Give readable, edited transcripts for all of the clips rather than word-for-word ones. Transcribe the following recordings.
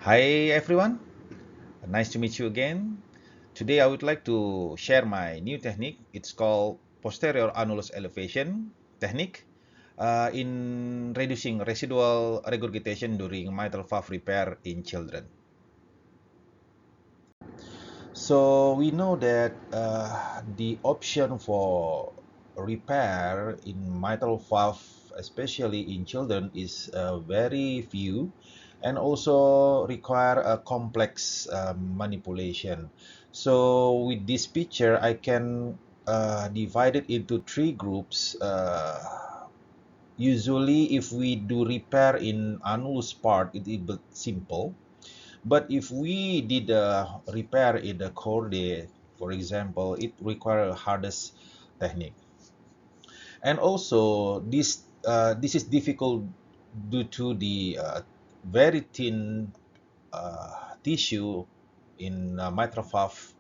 Hi everyone, nice to meet you again. Today I would like to share my new technique. It's called posterior annulus elevation technique in reducing residual regurgitation during mitral valve repair in children. So we know that the option for repair in mitral valve, especially in children, is very few and also require a complex manipulation. So with this picture, I can divide it into three groups. Usually, if we do repair in annulus part, it is simple. But if we did a repair in the chordae, for example, it requires hardest technique. And also, this is difficult due to the very thin tissue in mitral valve,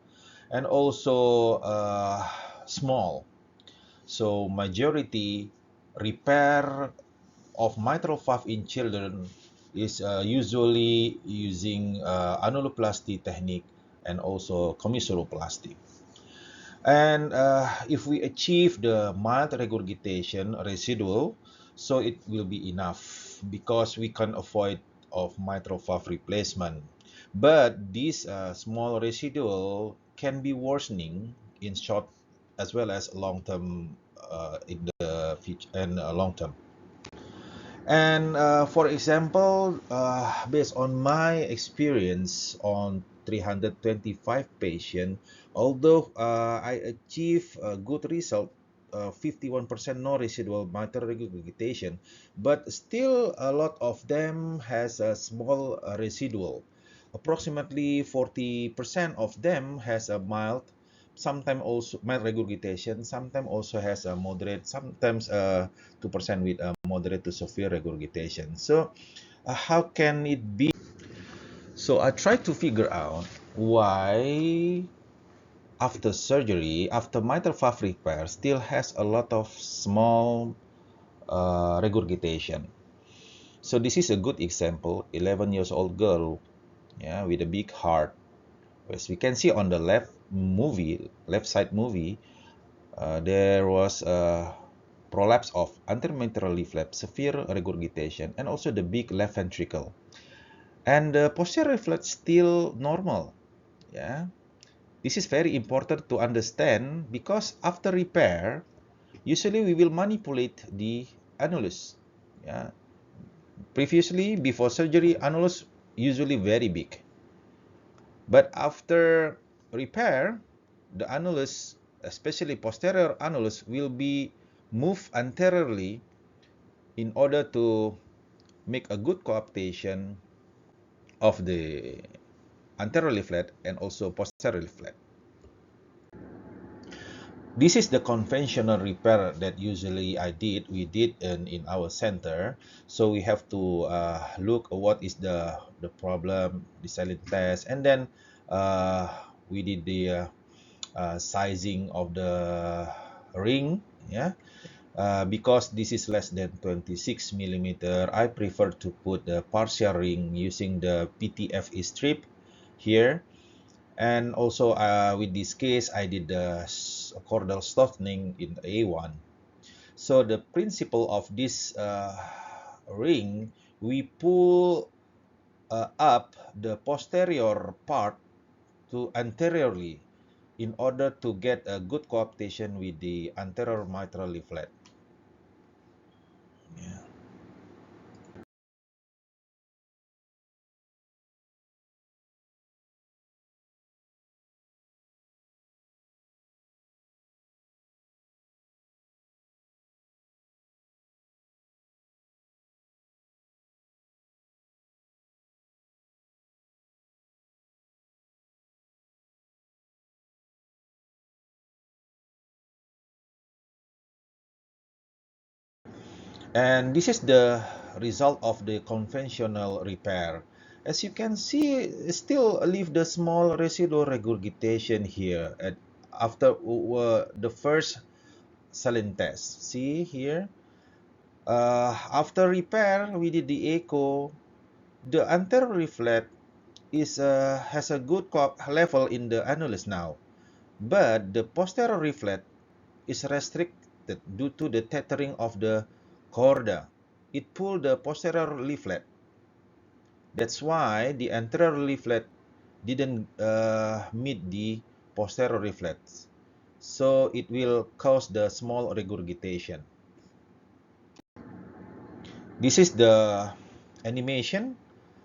and also small. So majority repair of mitral valve in children is usually using annuloplasty technique and also commissuroplasty. And if we achieve the mild regurgitation residual, so it will be enough because we can avoid of mitral valve replacement. But this small residual can be worsening in short as well as long term in the future and long term. And for example, based on my experience on 325 patients, although I achieve a good result, 51% no residual mitral regurgitation, but still a lot of them has a small residual. Approximately 40% of them has a mild, sometimes also mild regurgitation, sometimes also has a moderate, sometimes 2% with a moderate to severe regurgitation. So how can it be? So I try to figure out why after surgery, after mitral valve repair, still has a lot of small regurgitation. So this is a good example, 11 years old girl, yeah, with a big heart. As we can see on the left side movie, there was a prolapse of anterior mitral leaflet, severe regurgitation, and also the big left ventricle. And the posterior leaflet still normal. Yeah, this is very important to understand because after repair, usually we will manipulate the annulus. Yeah, previously before surgery, annulus usually very big, but after repair, the annulus, especially posterior annulus, will be moved anteriorly in order to make a good coaptation of the anterior leaflet and also posterior leaflet. This is the conventional repair that usually we did in our center. So we have to look at what is the problem, the silent test, and then we did the sizing of the ring. Yeah, because this is less than 26 millimeter, I prefer to put the partial ring using the PTFE strip here. And also with this case, I did the cordal softening in A1. So the principle of this ring, we pull up the posterior part to anteriorly in order to get a good coaptation with the anterior mitral leaflet. Yeah. And this is the result of the conventional repair. As you can see, still leave the small residual regurgitation here after the first saline test. See here, after repair, we did the echo. The anterior leaflet has a good level in the annulus now, but the posterior leaflet is restricted due to the tethering of the chorda. It pulled the posterior leaflet. That's why the anterior leaflet didn't meet the posterior leaflets. So it will cause the small regurgitation. This is the animation.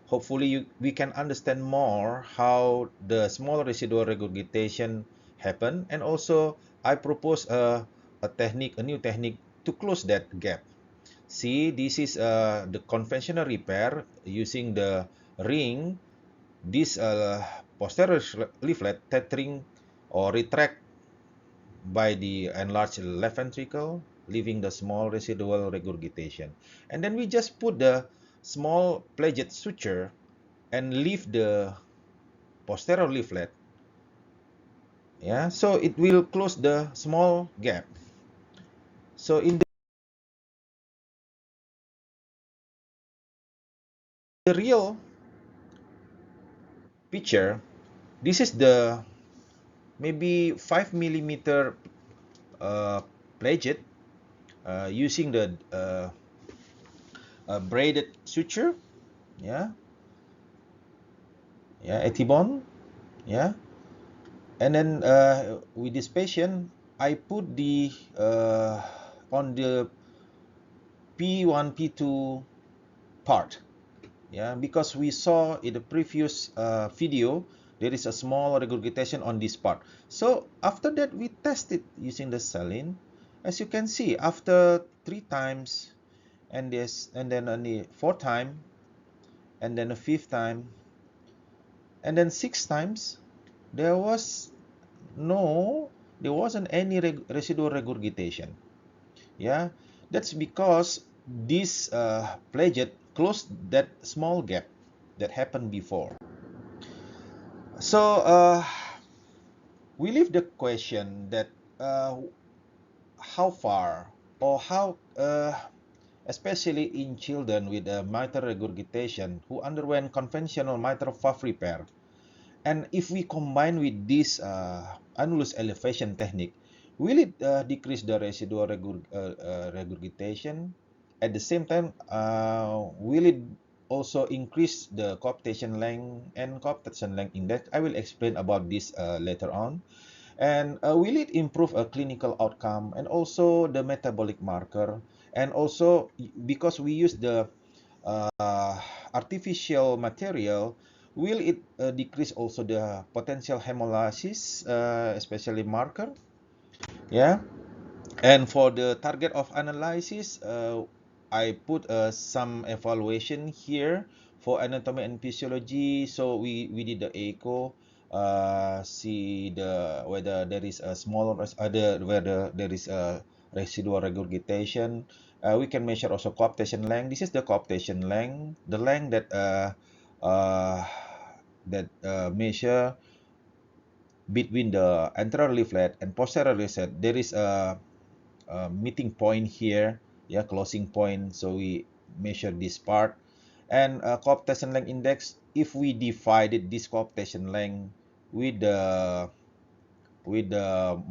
Hopefully we can understand more how the small residual regurgitation happen, and also I propose a new technique to close that gap. See, this is the conventional repair using the ring. This posterior leaflet tethering or retract by the enlarged left ventricle, leaving the small residual regurgitation. And then we just put the small pledget suture and leave the posterior leaflet. Yeah, so it will close the small gap. So in the real picture, this is the maybe 5 millimeter pledget using the braided suture. Yeah, yeah, etibond. Yeah, and then with this patient, I put the on the P1 P2 part. Yeah, because we saw in the previous video there is a small regurgitation on this part. So after that we test it using the saline. As you can see, after 3 times, and then only 4 time, and then a 5th time, and then 6 times, there was no there wasn't any residual regurgitation. Yeah, that's because this pledget closed that small gap that happened before. So we leave the question that how far, or how especially in children with mitral regurgitation who underwent conventional mitral valve repair, and if we combine with this annulus elevation technique, will it decrease the residual regurgitation? At the same time, will it also increase the coaptation length and coaptation length index? I will explain about this later on. And will it improve a clinical outcome and also the metabolic marker? And also, because we use the artificial material, will it decrease also the potential hemolysis, especially marker? Yeah. And for the target of analysis, I put some evaluation here for anatomy and physiology. So we did the echo, see whether there is a small whether there is a residual regurgitation. We can measure also coaptation length. This is the coaptation length, the length uh, that measure between the anterior leaflet and posterior leaflet. There is a meeting point here, yeah, closing point. So we measure this part, and coaptation length index, if we divided this coaptation length with the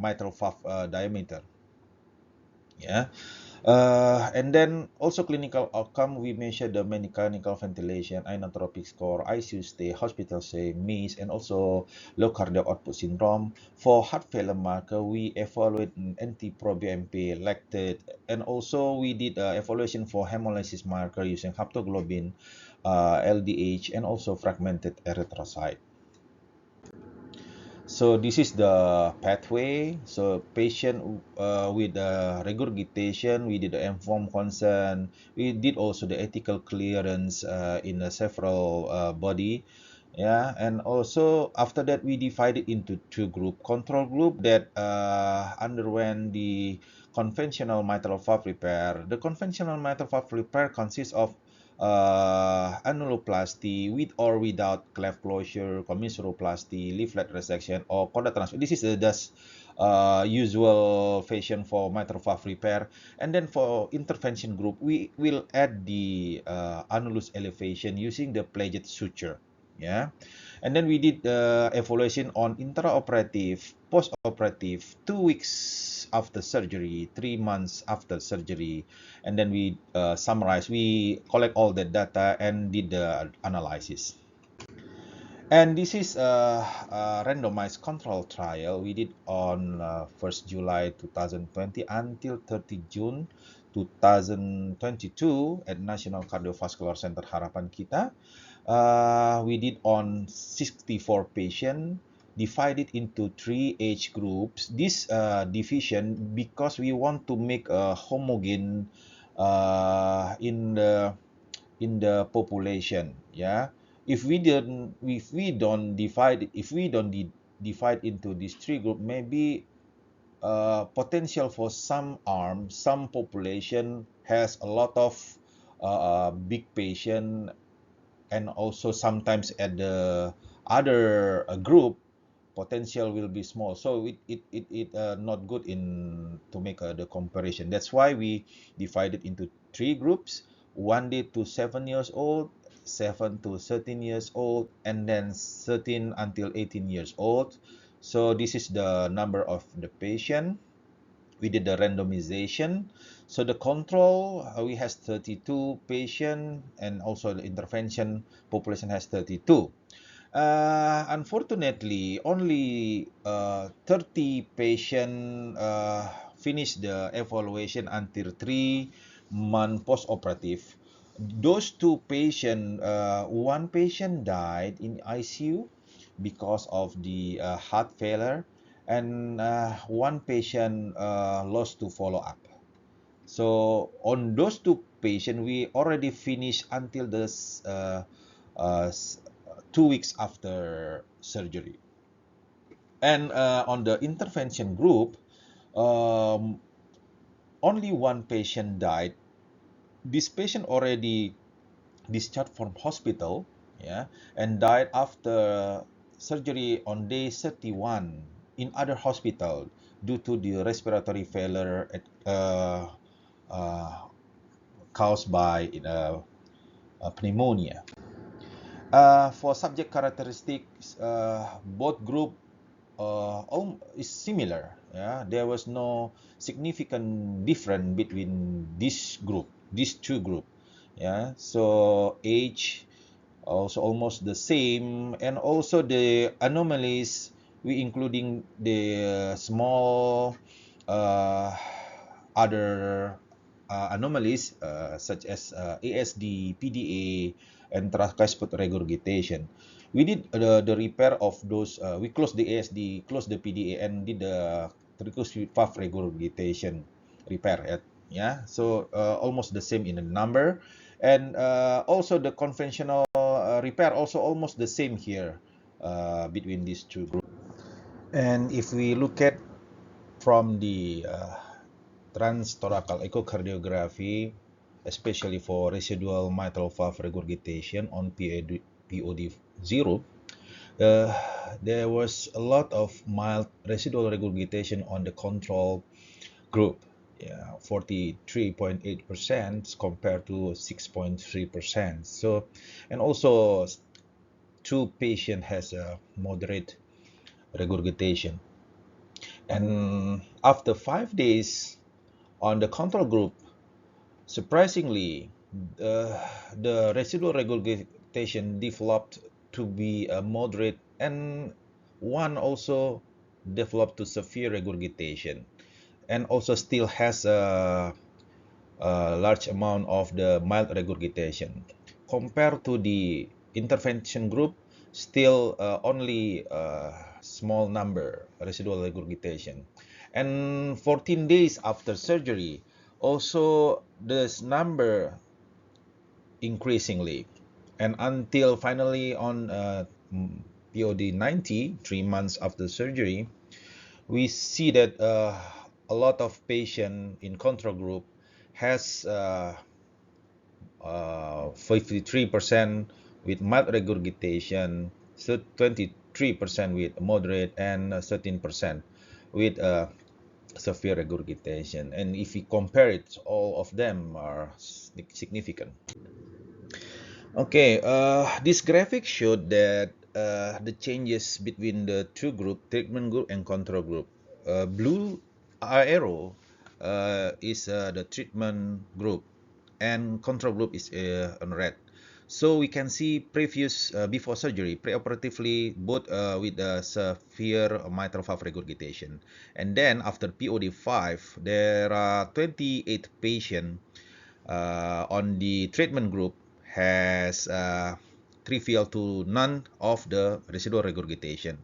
mitral valve diameter. Yeah. And then also clinical outcome, we measure the mechanical ventilation, inotropic score, ICU stay, hospital stay, MACE, and also low cardiac output syndrome. For heart failure marker, we evaluate NT-proBNP, lactate, and also we did evaluation for hemolysis marker using haptoglobin, LDH, and also fragmented erythrocyte. So this is the pathway. So patient with regurgitation, we did the informed consent. We did also the ethical clearance in several body. Yeah, and also after that we divided into two group. Control group that underwent the conventional mitral valve repair. The conventional mitral valve repair consists of annuloplasty with or without cleft closure, commissuroplasty, leaflet resection, or chorda transfer. This is the usual fashion for mitral valve repair. And then for intervention group, we will add the annulus elevation using the pledget suture. Yeah, and then we did evaluation on intraoperative, post-operative, 2 weeks after surgery, 3 months after surgery, and then we summarize, we collect all the data and did the analysis. And this is a randomized control trial we did on 1st July 2020 until 30 June 2022 at National Cardiovascular Center Harapan Kita. We did on 64 patients, divided into 3 age groups. This division because we want to make a homogeneous in the population. Yeah, if we don't divide into these three groups, maybe potential for some arm, some population has a lot of big patient, and also sometimes at the other group potential will be small, so it not good in to make the comparison. That's why we divided into 3 groups: 1 day to 7 years old, 7 to 13 years old, and then 13 until 18 years old. So this is the number of the patient. We did the randomization. So the control, we has 32 patient, and also the intervention population has 32. Unfortunately, only 30 patient finished the evaluation until 3 months post-operative. Those two patients, one patient died in ICU because of the heart failure, and one patient lost to follow-up. So on those two patients, we already finished until this uh, 2 weeks after surgery. And on the intervention group, um, only one patient died. This patient already discharged from hospital, yeah, and died after surgery on day 31 in other hospital due to the respiratory failure uh, caused by pneumonia. For subject characteristics, both group is similar. Yeah, there was no significant difference between these two group. Yeah, so age also almost the same, and also the anomalies we including the small uh, other anomalies such as ASD, PDA, and tricuspid regurgitation. We did the repair of those. We closed the ASD, closed the PDA, and did the tricuspid valve regurgitation repair. Yeah, so almost the same in the number, and also the conventional repair also almost the same here between these two groups. And if we look at from the transthoracal echocardiography, especially for residual mitral valve regurgitation on POD 0, uh, there was a lot of mild residual regurgitation on the control group. Yeah, 43.8% compared to 6.3%. So, and also two patient has a moderate regurgitation. And after 5 days on the control group, surprisingly, the residual regurgitation developed to be a moderate, and one also developed to severe regurgitation, and also still has a large amount of the mild regurgitation. Compared to the intervention group, still only a small number residual regurgitation. And 14 days after surgery, also this number increasingly. And until finally on POD 90, 3 months after surgery, we see that a lot of patient in control group has 53% with mild regurgitation, so 23% with moderate, and 13% with severe regurgitation. And if we compare it, all of them are significant. Okay, this graphic showed that the changes between the two group, treatment group and control group. Blue arrow is the treatment group, and control group is on red. So we can see previous before surgery, preoperatively, both with severe mitral valve regurgitation, and then after POD5, there are 28 patients on the treatment group has trivial to none of the residual regurgitation.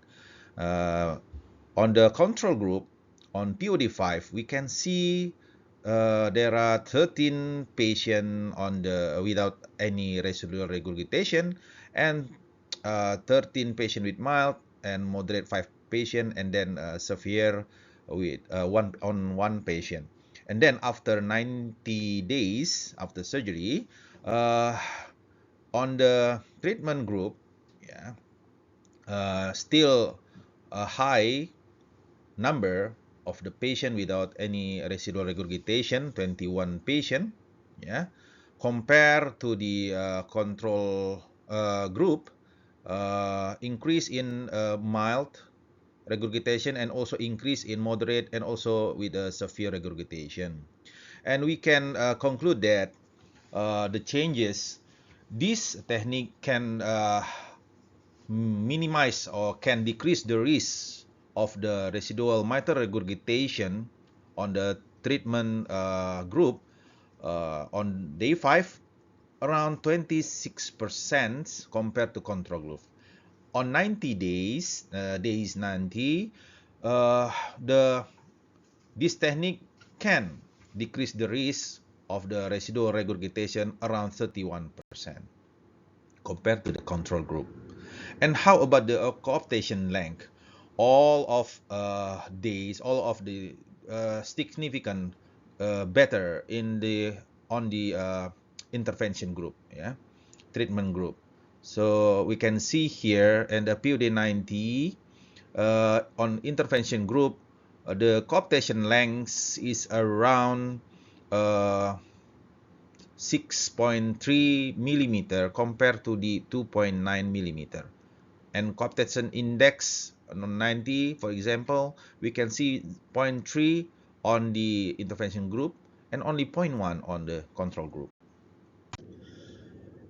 Uh, on the control group, on POD5, we can see there are 13 patients on the without any residual regurgitation, and 13 patients with mild and moderate 5 patients, and then severe with one patient. And then after 90 days after surgery, uh, on the treatment group, yeah, still a high number of the patient without any residual regurgitation, 21 patient, yeah, compared to the control group, increase in mild regurgitation and also increase in moderate and also with a severe regurgitation. And we can conclude that the changes, this technique can minimize or can decrease the risk of the residual mitral regurgitation on the treatment group on day 5 around 26% compared to control group. On 90 days, days 90, the this technique can decrease the risk of the residual regurgitation around 31% compared to the control group. And how about the cooptation length? All of days, all of the significant better in the on the intervention group, yeah, treatment group. So we can see here in the PUD90 on intervention group, the cooptation length is around uh, 6.3 millimeter compared to the 2.9 millimeter. And cooptation index on 90, for example, we can see zero point 0.3 on the intervention group and only zero point 0.1 on the control group.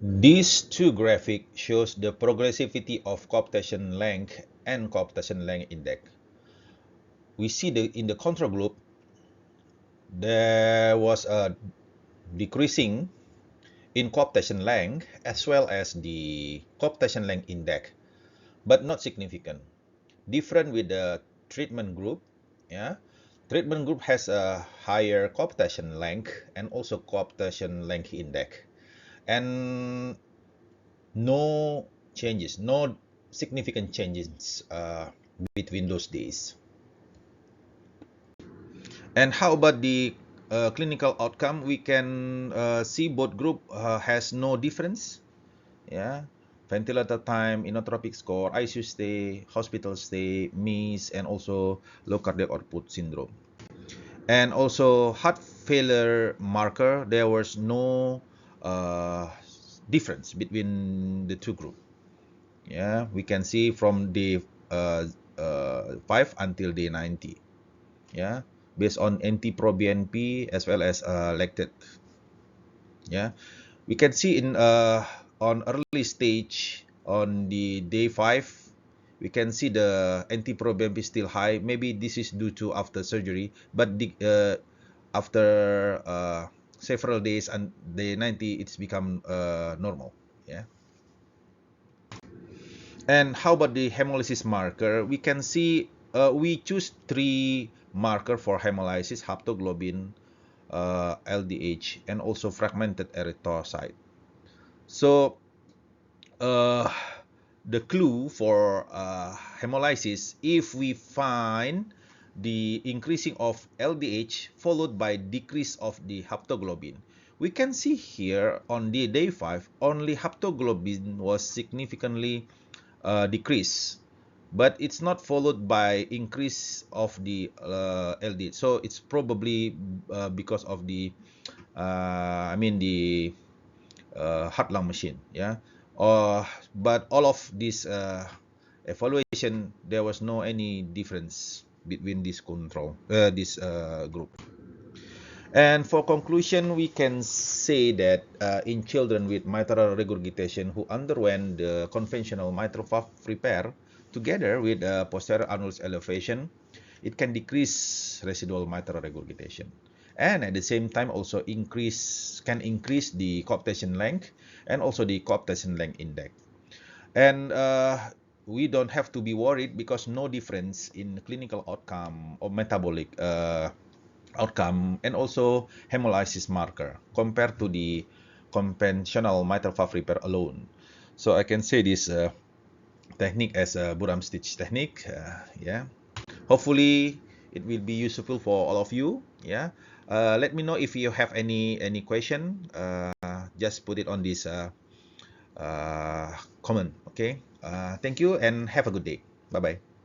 These two graphic shows the progressivity of cooptation length and cooptation length index. We see in the control group there was a decreasing in cooptation length as well as the cooptation length index, but not significant. Different with the treatment group, yeah. Treatment group has a higher cooptation length and also cooptation length index, and no changes, no significant changes between those days. And how about the clinical outcome? We can see both group has no difference. Yeah, ventilator time, inotropic score, ICU stay, hospital stay, MIS, and also low cardiac output syndrome. And also heart failure marker, there was no uh, difference between the two group. Yeah, we can see from day 5 until day 90. Yeah, based on NT-proBNP as well as lactate. Yeah, we can see in on early stage on the day 5, we can see the NT-proBNP still high. Maybe this is due to after surgery, but after several days and day 90, it's become normal. Yeah. And how about the hemolysis marker? We can see we choose 3 marker for hemolysis: haptoglobin, LDH, and also fragmented erythrocyte. So uh, the clue for hemolysis, if we find the increasing of LDH followed by decrease of the haptoglobin, we can see here on the day 5 only haptoglobin was significantly decreased, but it's not followed by increase of the LDH. So it's probably because of the I mean the heart lung machine. Yeah, but all of this evaluation, there was no any difference between this group. And for conclusion, we can say that in children with mitral regurgitation who underwent the conventional mitral valve repair together with posterior annulus elevation, it can decrease residual mitral regurgitation, and at the same time also can increase the coaptation length and also the coaptation length index. And we don't have to be worried because no difference in clinical outcome or metabolic outcome and also hemolysis marker compared to the conventional mitral valve repair alone. So I can say this technique as a Buram stitch technique. Yeah, hopefully it will be useful for all of you. Yeah, let me know if you have any question. Just put it on this comment. Okay. Thank you and have a good day. Bye bye.